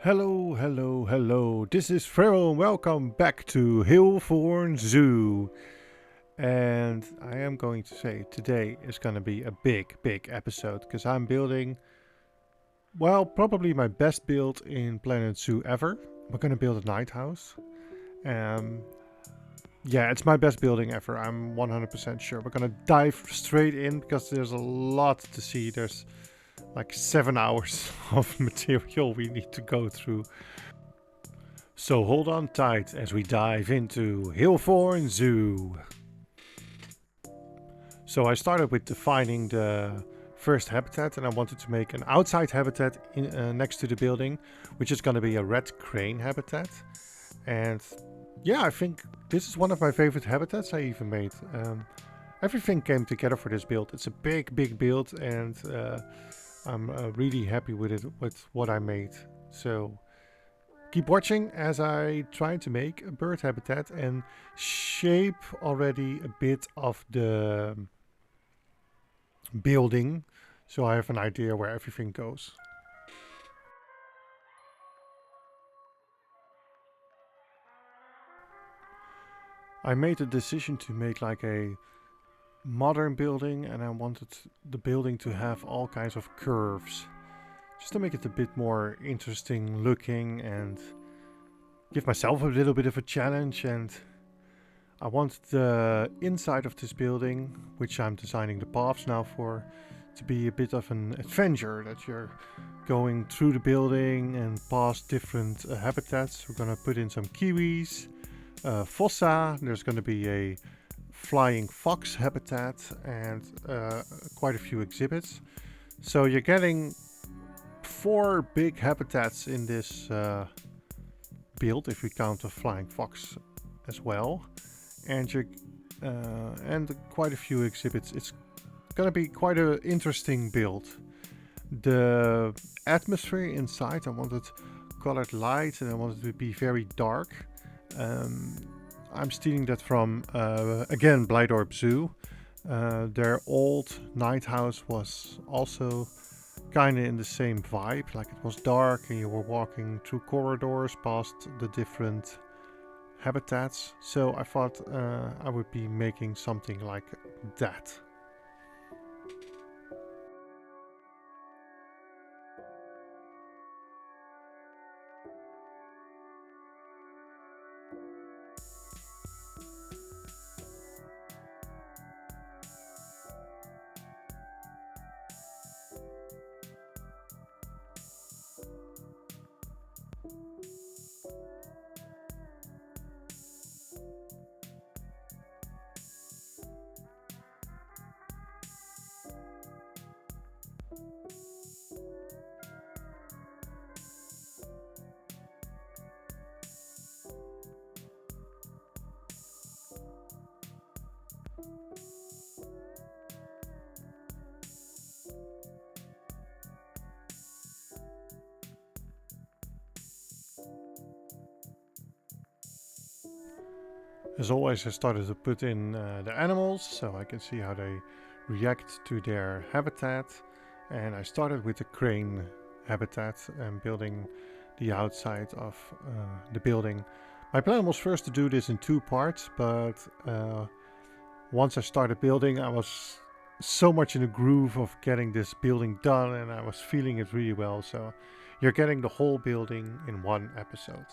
Hello, hello, hello. This is Farrell and welcome back to Halethorn Zoo. And I am going to say today is going to be a big episode because I'm building, well, probably my best build in Planet Zoo ever. We're going to build a night house. Um, yeah, it's my best building ever. I'm 100% sure. We're going to dive straight in because there's a lot to see. There's like 7 hours of material we need to go through. So hold on tight as we dive into Halethorn Zoo. So I started with defining the first habitat, and I wanted to make an outside habitat next to the building, which is going to be a red crane habitat. And yeah, I think this is one of my favorite habitats I even made. Everything came together for this build. It's a big build, and I'm really happy with it, with what I made. So keep watching as I try to make a bird habitat and shape already a bit of the building, so I have an idea where everything goes. I made a decision to make like a modern building, and I wanted the building to have all kinds of curves, just to make it a bit more interesting looking and give myself a little bit of a challenge. And I want the inside of this building, which I'm designing the paths now for, to be a bit of an adventure, that you're going through the building and past different habitats. We're gonna put in some kiwis, fossa, there's gonna be a flying fox habitat, and quite a few exhibits. So you're getting 4 big habitats in this build, if we count the flying fox as well. And quite a few exhibits. It's gonna be quite an interesting build. The atmosphere inside, I wanted colored light, and I wanted it to be very dark. I'm stealing that from again Blijdorp Zoo. Their old night house was also kind of in the same vibe, like it was dark and you were walking through corridors past the different habitats. So I thought I would be making something like that. As always, I started to put in the animals so I can see how they react to their habitat. And I started with the crane habitat and building the outside of the building. My plan was first to do this in 2 parts, but once I started building, I was so much in the groove of getting this building done, and I was feeling it really well. So you're getting the whole building in 1 episode.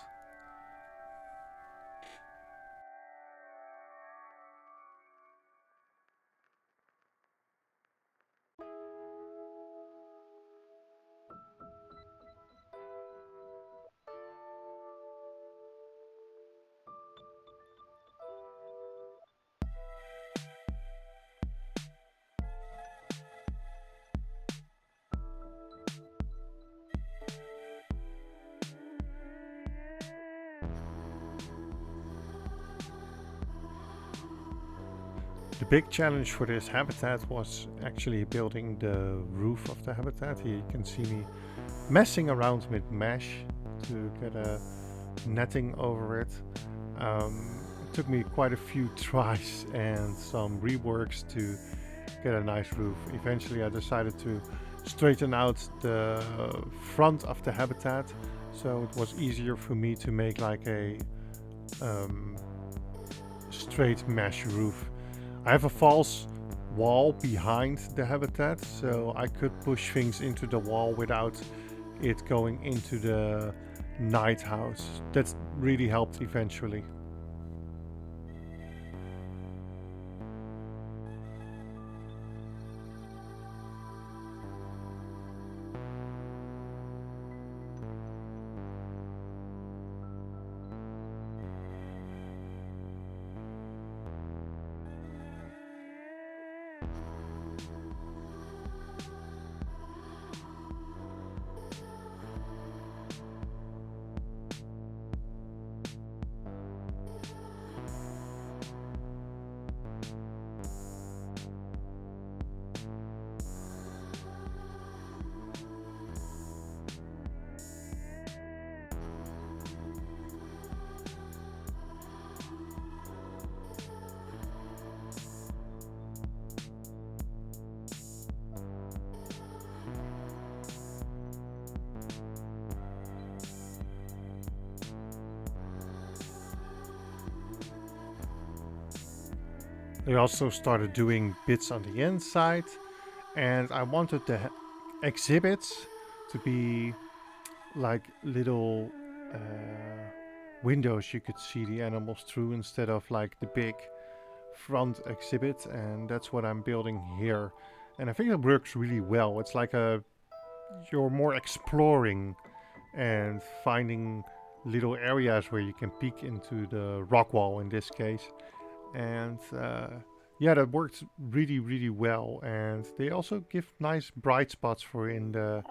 The big challenge for this habitat was actually building the roof of the habitat. Here you can see me messing around with mesh to get a netting over it. It took me quite a few tries and some reworks to get a nice roof. Eventually I decided to straighten out the front of the habitat So it was easier for me to make like a um, straight mesh roof. I have a false wall behind the habitat, so I could push things into the wall without it going into the night house. That's really helped eventually. They also started doing bits on the inside, and I wanted the exhibits to be like little windows you could see the animals through instead of like the big front exhibit, and that's what I'm building here. And I think it works really well. It's like you're more exploring and finding little areas where you can peek into the rock wall in this case. And yeah, that worked really, really well. And they also give nice bright spots for in the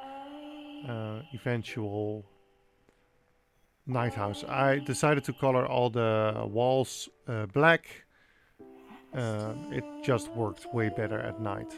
eventual night house. I decided to color all the walls black. It just worked way better at night.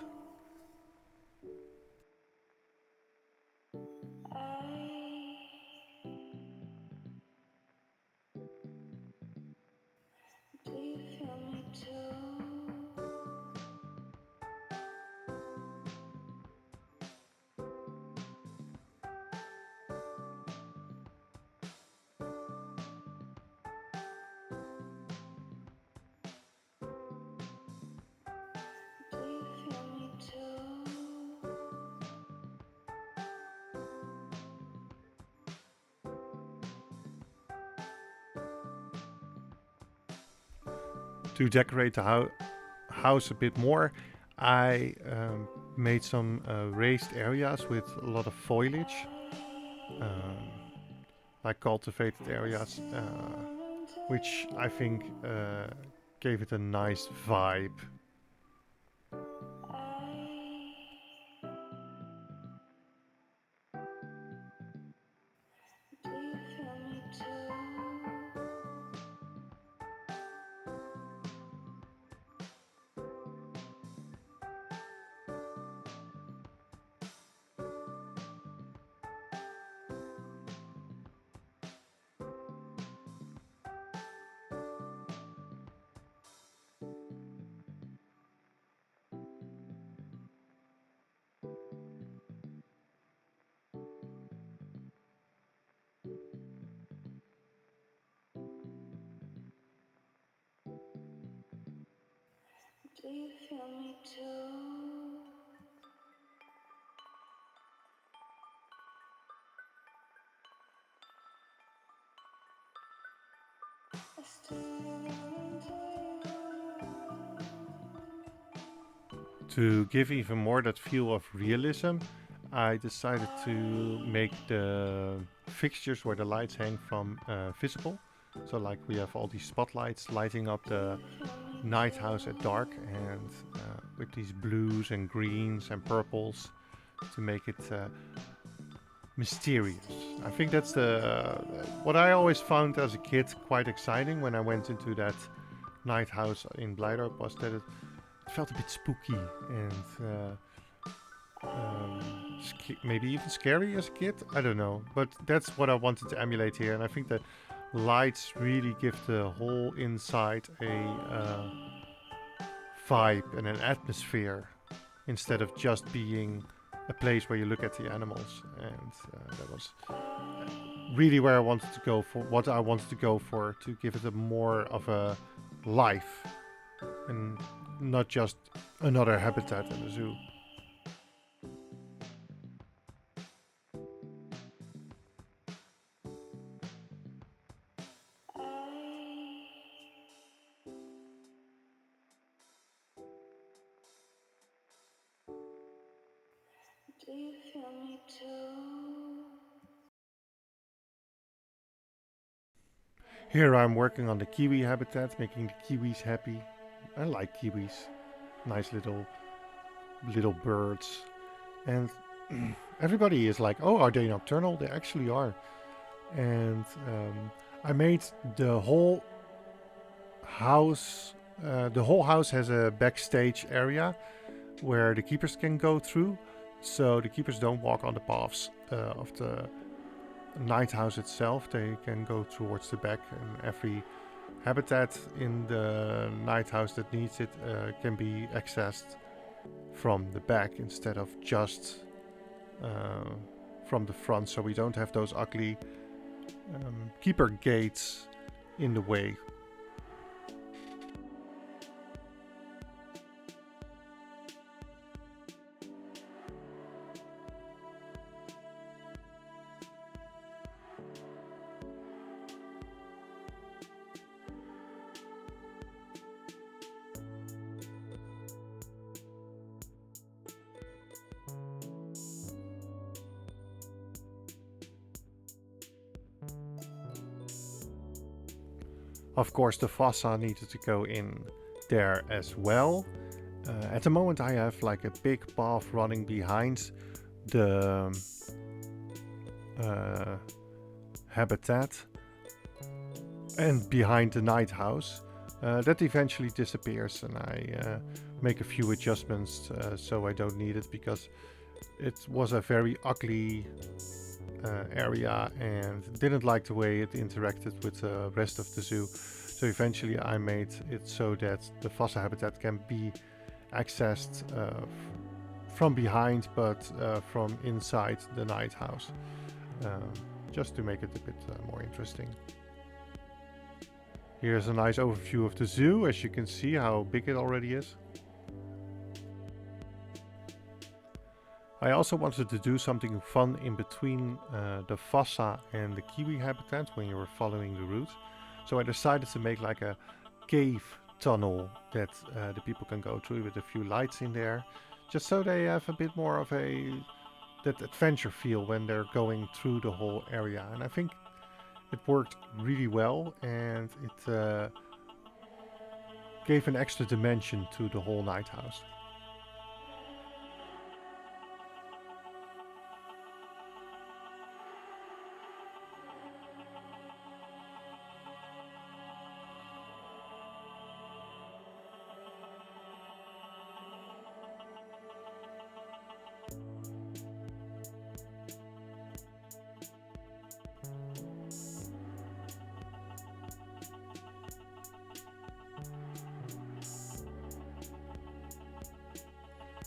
To decorate the house a bit more, I made some raised areas with a lot of foliage, um, like cultivated areas, which I think gave it a nice vibe. Do you feel me too? To give even more that feel of realism, I decided to make the fixtures where the lights hang from visible. So like we have all these spotlights lighting up the night house at dark, and with these blues and greens and purples to make it mysterious. I think that's the what I always found as a kid quite exciting when I went into that night house in Blijdorp was that it felt a bit spooky and maybe even scary as a kid. I don't know, but that's what I wanted to emulate here, and I think the lights really give the whole inside a vibe and an atmosphere instead of just being a place where you look at the animals, and that was really where I wanted to go for. What I wanted to go for, to give it a more of a life, and not just another habitat in the zoo. Do you feel me too? Here I'm working on the kiwi habitat, making the kiwis happy. I like kiwis, nice little birds, and everybody is like, "Oh, are they nocturnal?" They actually are. And I made the whole house. The whole house has a backstage area where the keepers can go through, so the keepers don't walk on the paths of the night house itself. They can go towards the back, and every habitat in the night house that needs it can be accessed from the back instead of just from the front, so we don't have those ugly keeper gates in the way. Of course, the fossa needed to go in there as well. At the moment, I have like a big path running behind the habitat and behind the night house. That eventually disappears, and I make a few adjustments so I don't need it, because it was a very ugly area and didn't like the way it interacted with the rest of the zoo. So eventually I made it so that the fossa habitat can be accessed from behind, but from inside the night house, just to make it a bit more interesting. Here's a nice overview of the zoo, as you can see how big it already is. I also wanted to do something fun in between the fossa and the kiwi habitat when you were following the route. So I decided to make like a cave tunnel that the people can go through with a few lights in there, just so they have a bit more of that adventure feel when they're going through the whole area. And I think it worked really well, and it gave an extra dimension to the whole night house.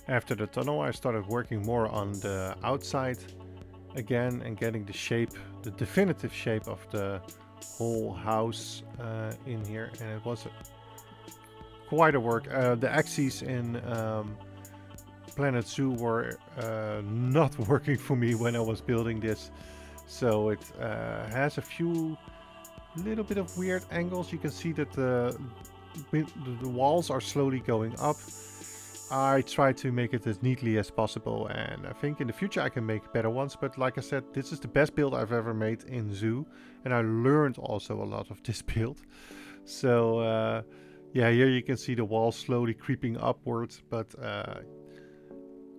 After the tunnel, I started working more on the outside again and getting the shape, the definitive shape of the whole house in here, and it was quite a work. The axes in Planet Zoo were not working for me when I was building this, so it has a few little bit of weird angles. You can see that the walls are slowly going up. I try to make it as neatly as possible, and I think in the future I can make better ones, but like I said, this is the best build I've ever made in Zoo, and I learned also a lot of this build. So yeah, here you can see the wall slowly creeping upwards, but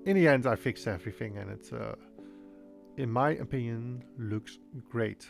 in the end I fixed everything, and it, in my opinion, looks great.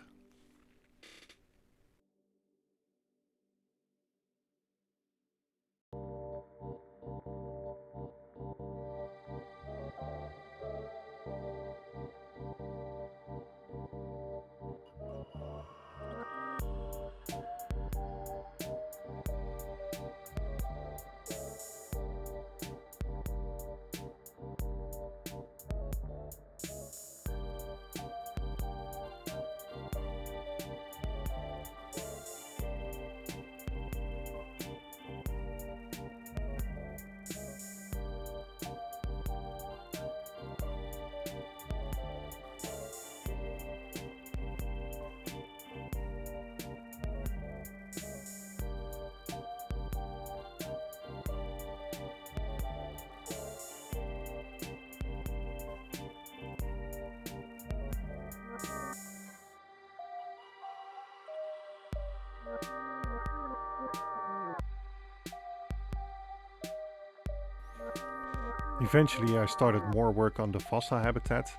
Eventually I started more work on the fossa habitat.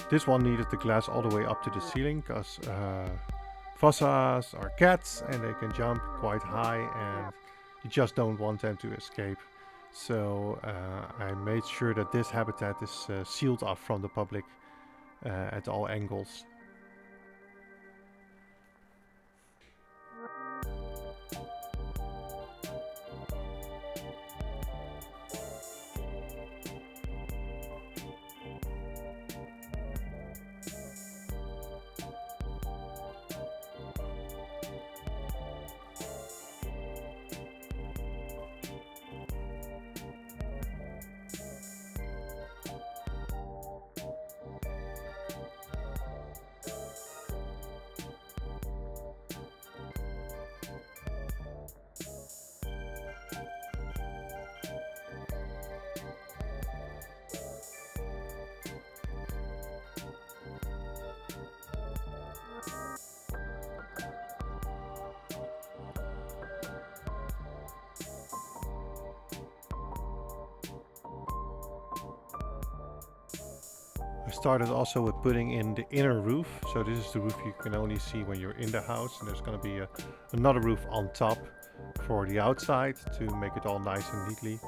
This one needed the glass all the way up to the ceiling because fossas are cats and they can jump quite high and you just don't want them to escape. So I made sure that this habitat is sealed off from the public at all angles. I started also with putting in the inner roof. So this is the roof you can only see when you're in the house, and there's going to be another roof on top for the outside to make it all nice and neatly.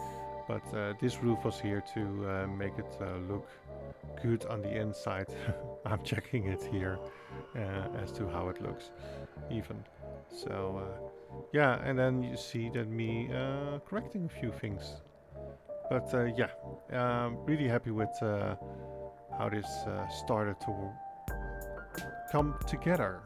But this roof was here to make it look good on the inside. I'm checking it here as to how it looks even. So yeah, and then you see that me correcting a few things. But yeah, really happy with how this started to come together.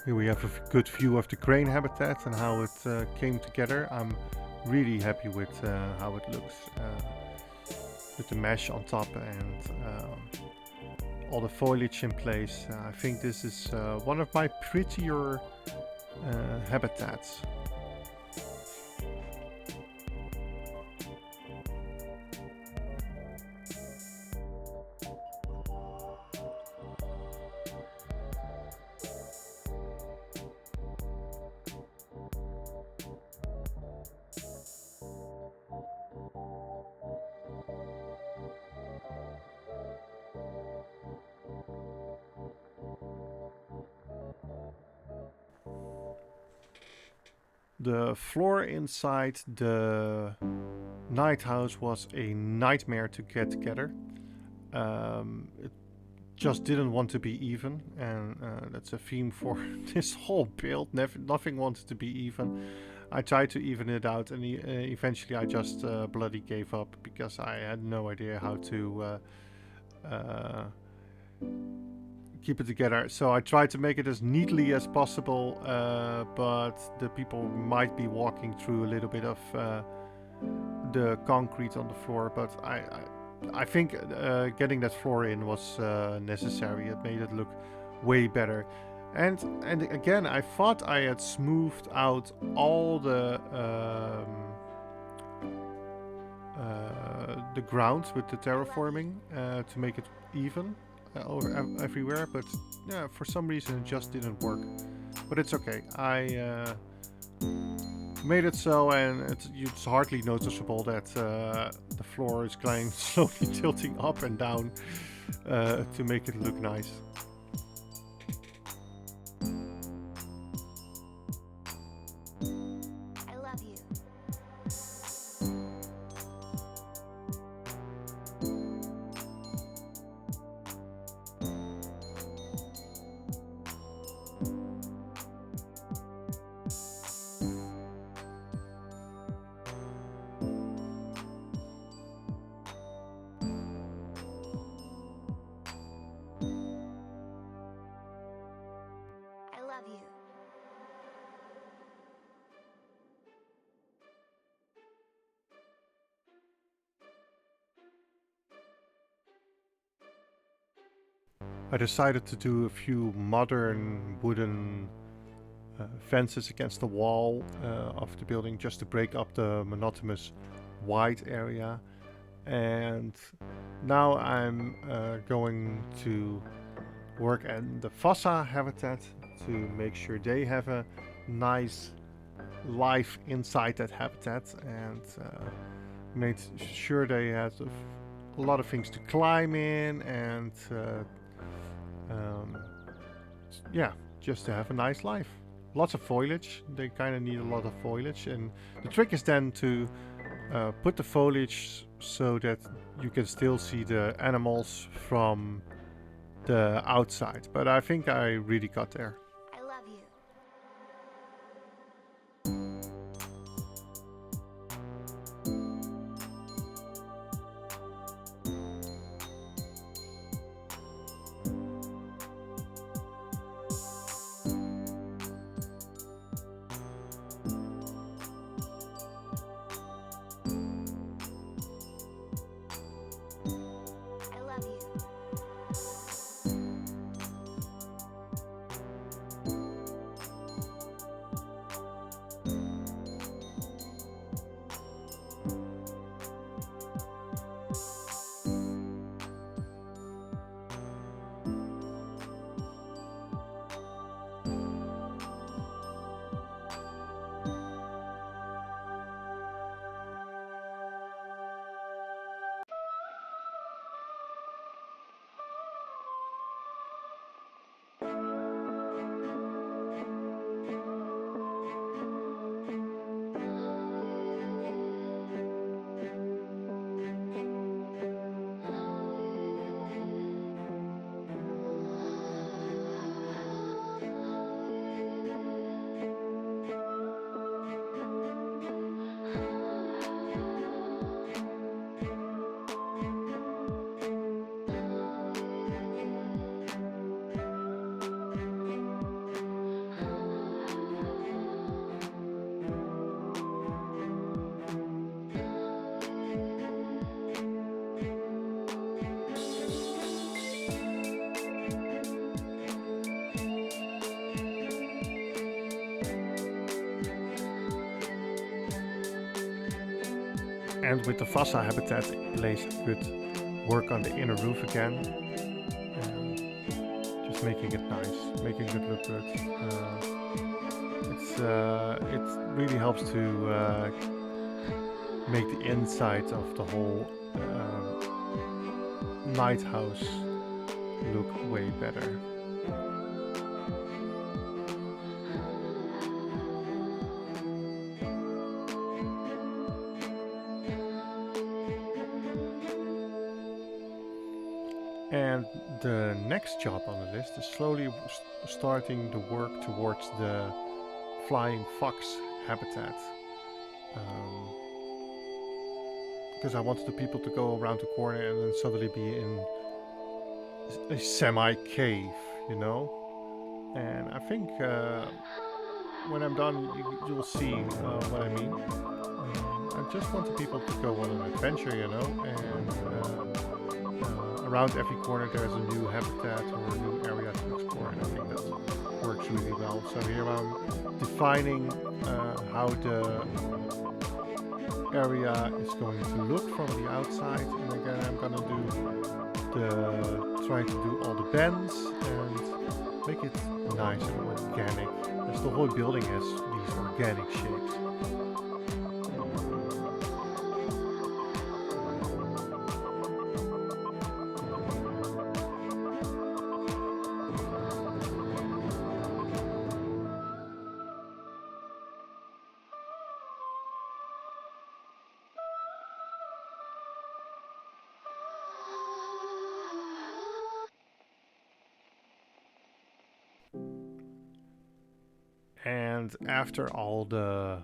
Here we have a good view of the crane habitat and how it came together. I'm really happy with how it looks with the mesh on top and all the foliage in place. I think this is one of my prettier habitats. The floor inside the night house was a nightmare to get together. It just didn't want to be even, and that's a theme for this whole build. Nothing wanted to be even. I tried to even it out, and eventually I just bloody gave up because I had no idea how to keep it together. So I tried to make it as neatly as possible, but the people might be walking through a little bit of the concrete on the floor. But I think getting that floor in was necessary. It made it look way better. And again, I thought I had smoothed out all the ground with the terraforming to make it even everywhere, but yeah, for some reason it just didn't work. But it's okay. I made it so, and it's hardly noticeable that the floor is kind of slowly tilting up and down to make it look nice. I decided to do a few modern wooden fences against the wall of the building just to break up the monotonous wide area. And now I'm going to work at the fossa habitat to make sure they have a nice life inside that habitat, and made sure they had a lot of things to climb in, and um, yeah, just to have a nice life. Lots of foliage. They kind of need a lot of foliage, and the trick is then to put the foliage so that you can still see the animals from the outside. But I think I really got there. I love you. I love you. And with the fossa habitat in place, I could work on the inner roof again, just making it nice, making it look good. It really helps to make the inside of the whole nighthouse look way better. And the next job on the list is slowly starting the work towards the flying fox habitat. Because I wanted the people to go around the corner and then suddenly be in a semi-cave, you know? And I think when I'm done, you'll see what I mean. I just want the people to go on an adventure, you know? And around every corner there's a new habitat or a new area to explore, and I think that works really well. So here I'm defining how the area is going to look from the outside, and again I'm gonna try to do all the bends and make it nice and organic, as the whole building has these organic shapes. And after all the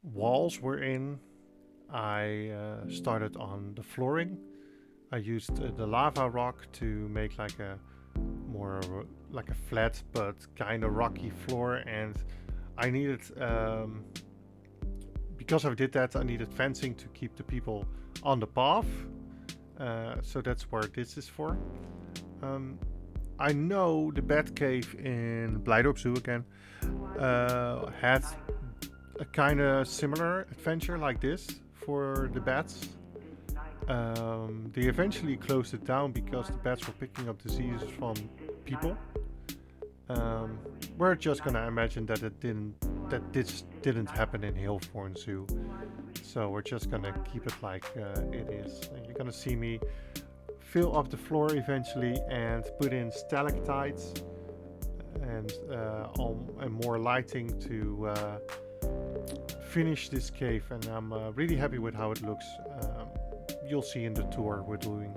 walls were in, I started on the flooring. I used the lava rock to make like a more like a flat but kind of rocky floor, and I needed because I did that, I needed fencing to keep the people on the path. So that's where this is for. I know the Batcave in Blijdorp Zoo again had a kind of similar adventure like this for the bats. They eventually closed it down because the bats were picking up diseases from people. We're just gonna imagine that this didn't happen in Halethorn Zoo. So we're just gonna keep it like it is. And you're gonna see me fill up the floor eventually and put in stalactites and more lighting to finish this cave. And I'm really happy with how it looks. You'll see in the tour we're doing.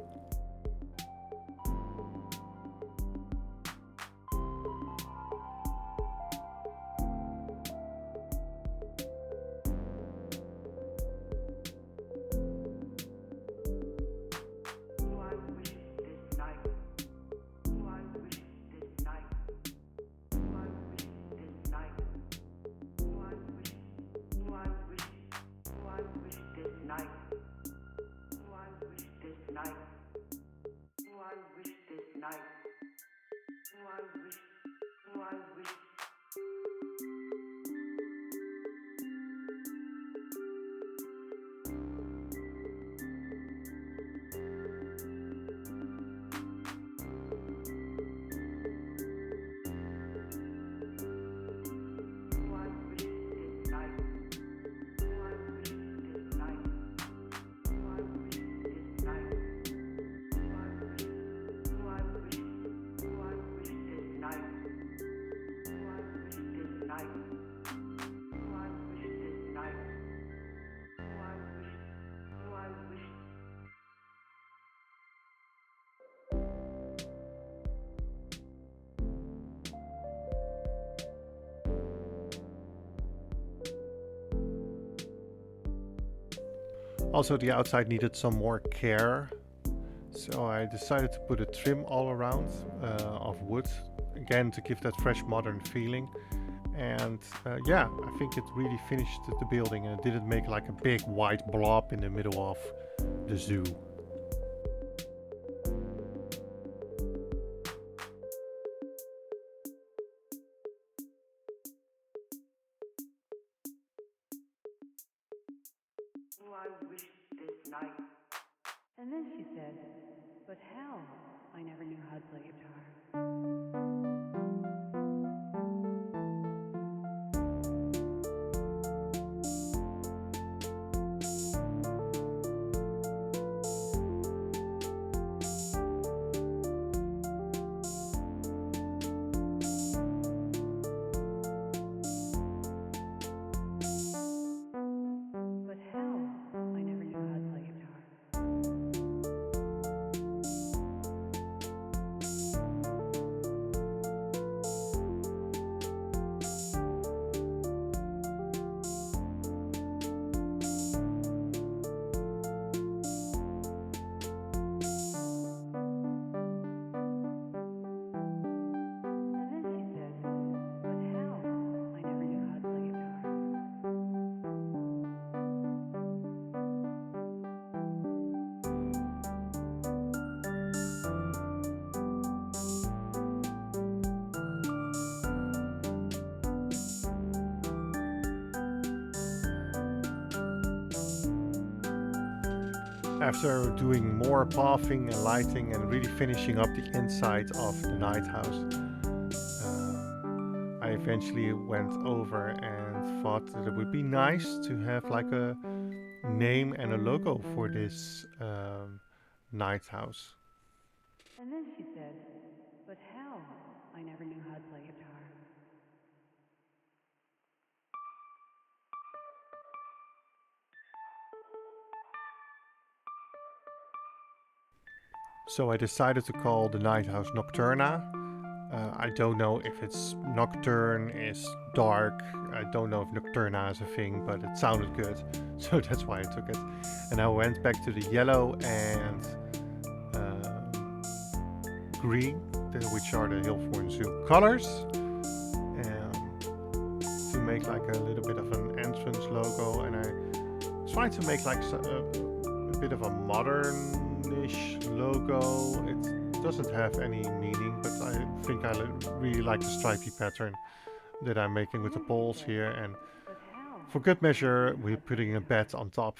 Also, the outside needed some more care, so I decided to put a trim all around of wood, again to give that fresh modern feeling. And yeah, I think it really finished the building, and it didn't make like a big white blob in the middle of the zoo. And then she said, but hell, I never knew how to play guitar. After doing more pathing and lighting and really finishing up the inside of the night house, I eventually went over and thought that it would be nice to have like a name and a logo for this night house. And then she said, but hell, I never knew how to play guitar. So I decided to call the night house Nocturna. I don't know if it's nocturne is dark. I don't know if Nocturna is a thing, but it sounded good, so that's why I took it. And I went back to the yellow and green, which are the Halethorn Zoo colors, to make like a little bit of an entrance logo. And I tried to make like a bit of a modern-ish logo. It doesn't have any meaning, but I think I really like the stripy pattern that I'm making with the poles here, and For good measure, we're putting a bed on top.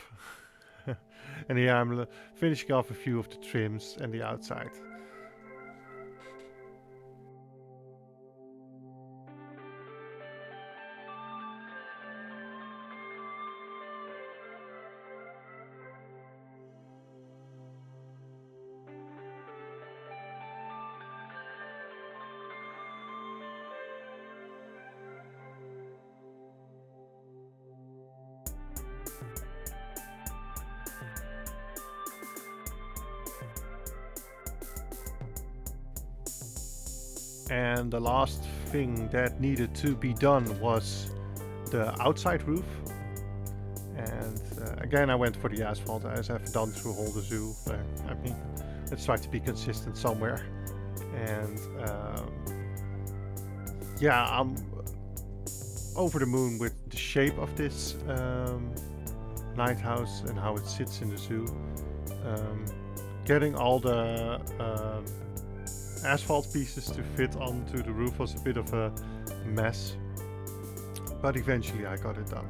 And here I'm finishing off a few of the trims and the outside. And the last thing that needed to be done was the outside roof. And again, I went for the asphalt as I've done through all the zoo. I mean, let's try to be consistent somewhere. And yeah, I'm over the moon with the shape of this night house and how it sits in the zoo. Getting all the asphalt pieces to fit onto the roof was a bit of a mess, but eventually I got it done.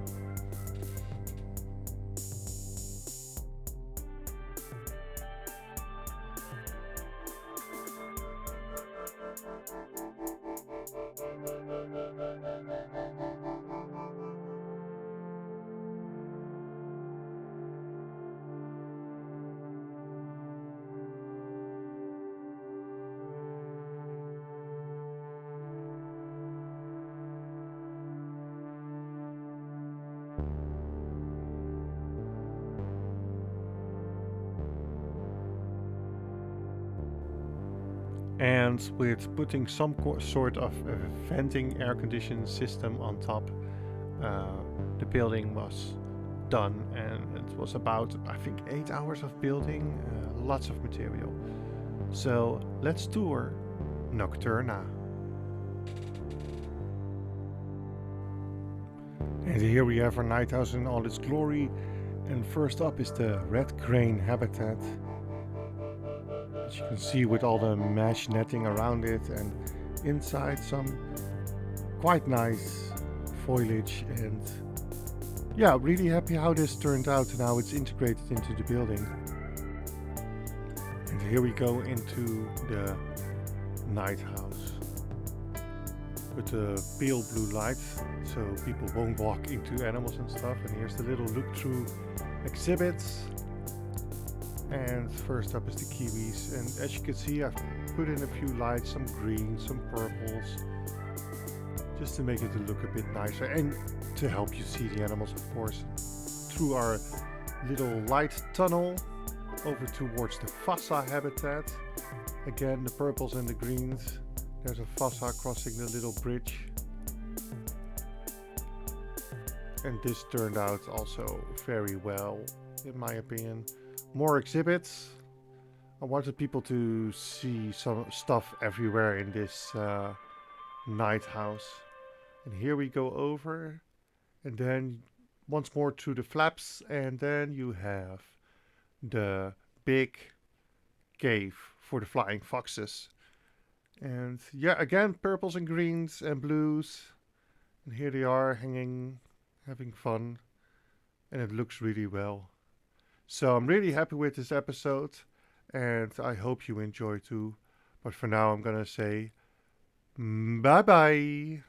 And with putting some sort of venting air conditioning system on top, uh, the building was done, and it was about, I think, 8 hours of building, lots of material. So let's tour Nocturna. And here we have our night house in all its glory. And first up is the red crane habitat. As you can see, with all the mesh netting around it, and inside some quite nice foliage. And yeah, really happy how this turned out and how it's integrated into the building. And here we go into the night house with the pale blue light, so people won't walk into animals and stuff. And here's the little look through exhibits. And first up is the kiwis, and as you can see, I've put in a few lights, some greens, some purples, just to make it look a bit nicer and to help you see the animals, of course, through our little light tunnel over towards the fossa habitat. Again, the purples and the greens. There's a fossa crossing the little bridge. And this turned out also very well, in my opinion. More exhibits. I wanted people to see some stuff everywhere in this night house. And here we go over, and then once more through the flaps, and then you have the big cave for the flying foxes. And yeah, again, purples and greens and blues. And here they are hanging, having fun. And it looks really well. So I'm really happy with this episode, and I hope you enjoy too. But for now, I'm gonna say bye bye.